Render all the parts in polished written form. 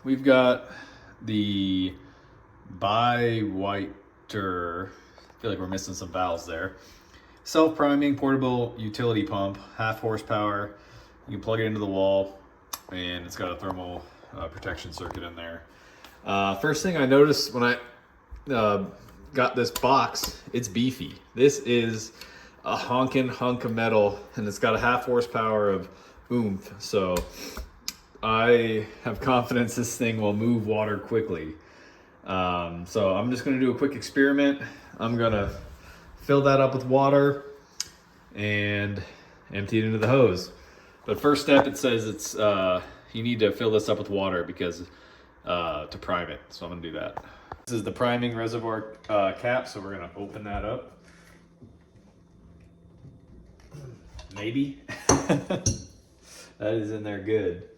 we've got the Bywter, I feel like we're missing some valves there. Self-priming portable utility pump, 1/2 horsepower. You can plug it into the wall, and it's got a thermal protection circuit in there. First thing I noticed when I got this box, it's beefy. This is a honking hunk of metal, and it's got a 1/2 horsepower of oomph. So I have confidence this thing will move water quickly. So I'm just gonna do a quick experiment. I'm gonna fill that up with water and empty it into the hose. But first step, it says it's you need to fill this up with water because to prime it. So I'm gonna do that. This is the priming reservoir cap, so we're gonna open that up. Maybe. That is in there good.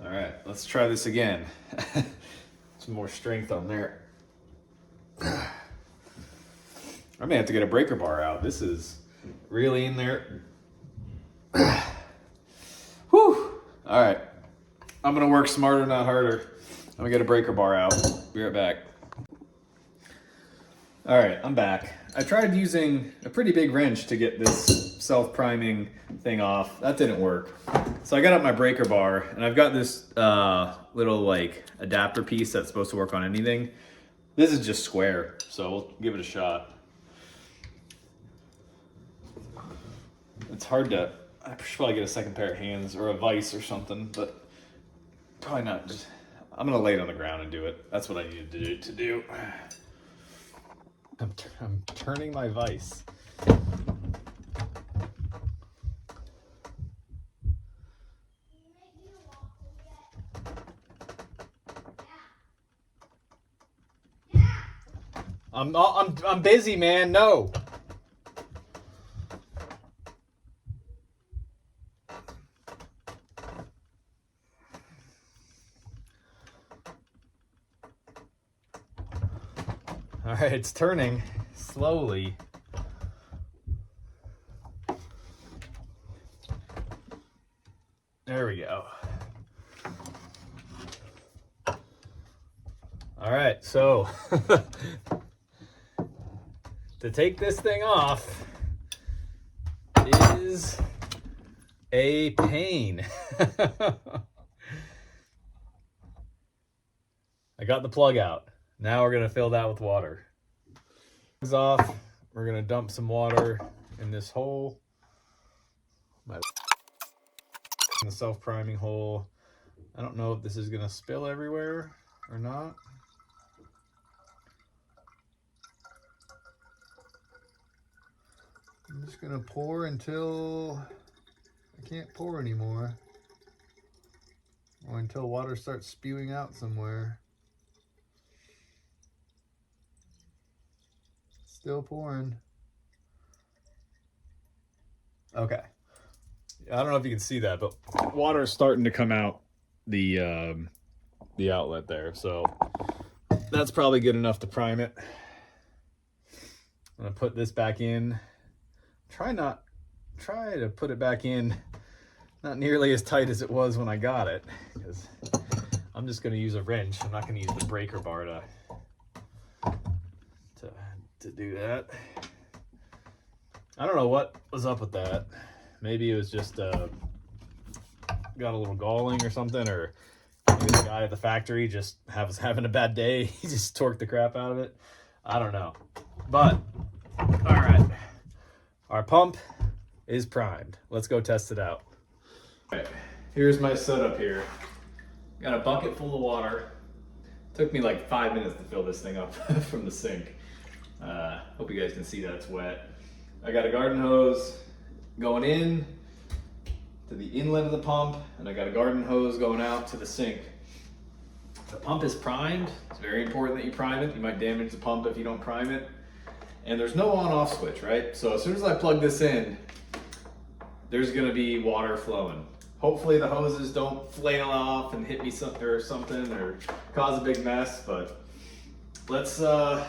All right, let's try this again. Some more strength on there. I may have to get a breaker bar out. This is really in there. Whew. All right, I'm gonna work smarter, not harder. I'm gonna get a breaker bar out. Be right back. All right, I'm back. I tried using a pretty big wrench to get this self-priming thing off. That didn't work. So I got out my breaker bar, and I've got this little like adapter piece that's supposed to work on anything. This is just square, so we'll give it a shot. It's hard to, I should probably get a second pair of hands or a vise or something, but probably not. Just, I'm gonna lay it on the ground and do it. That's what I needed to do. I'm turning my vise. I'm busy, man. No. All right, it's turning slowly. There we go. All right, so to take this thing off is a pain. I got the plug out. Now we're gonna fill that with water. Plug's off. We're gonna dump some water in this hole. In the self-priming hole. I don't know if this is gonna spill everywhere or not. I'm just gonna pour until I can't pour anymore, or until water starts spewing out somewhere. Still pouring. Okay. I don't know if you can see that, but water is starting to come out the outlet there, so that's probably good enough to prime it. I'm gonna put this back in. Try to put it back in not nearly as tight as it was when I got it, because I'm just going to use a wrench. I'm not going to use the breaker bar to do that. I don't know what was up with that. Maybe it was just got a little galling or something, or maybe the guy at the factory just was having a bad day. He just torqued the crap out of it. I don't know. But all right. Our pump is primed. Let's go test it out. All right, here's my setup here. Got a bucket full of water. Took me like 5 minutes to fill this thing up from the sink. Hope you guys can see that it's wet. I got a garden hose going in to the inlet of the pump, and I got a garden hose going out to the sink. The pump is primed. It's very important that you prime it. You might damage the pump if you don't prime it. And there's no on-off switch, right? So as soon as I plug this in, there's gonna be water flowing. Hopefully the hoses don't flail off and hit me or something, or cause a big mess, but let's plug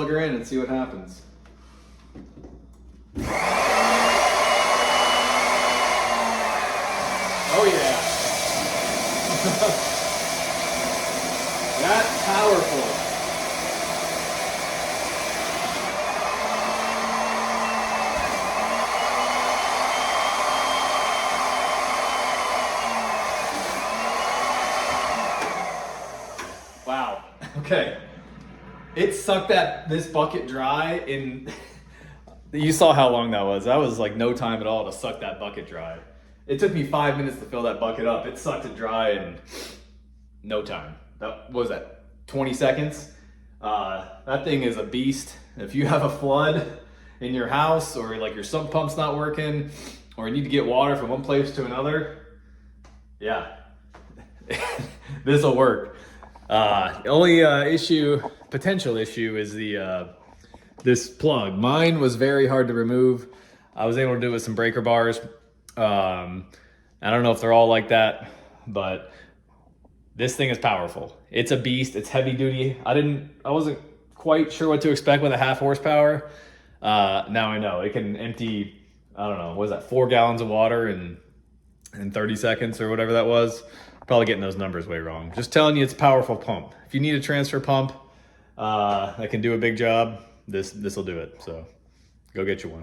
her in and see what happens. Okay, it sucked this bucket dry in, you saw how long that was. That was like no time at all to suck that bucket dry. It took me 5 minutes to fill that bucket up. It sucked it dry in no time. What was that, 20 seconds? That thing is a beast. If you have a flood in your house, or like your sump pump's not working, or you need to get water from one place to another, yeah, this will work. The only potential issue is this plug. Mine was very hard to remove. I was able to do it with some breaker bars. I don't know if they're all like that, but this thing is powerful. It's a beast. It's heavy duty. I wasn't quite sure what to expect with a 1/2 horsepower. Now I know it can empty, I don't know, what is that, 4 gallons of water in 30 seconds or whatever that was. Probably getting those numbers way wrong. Just telling you, it's a powerful pump. If you need a transfer pump that can do a big job, this will do it. So go get you one.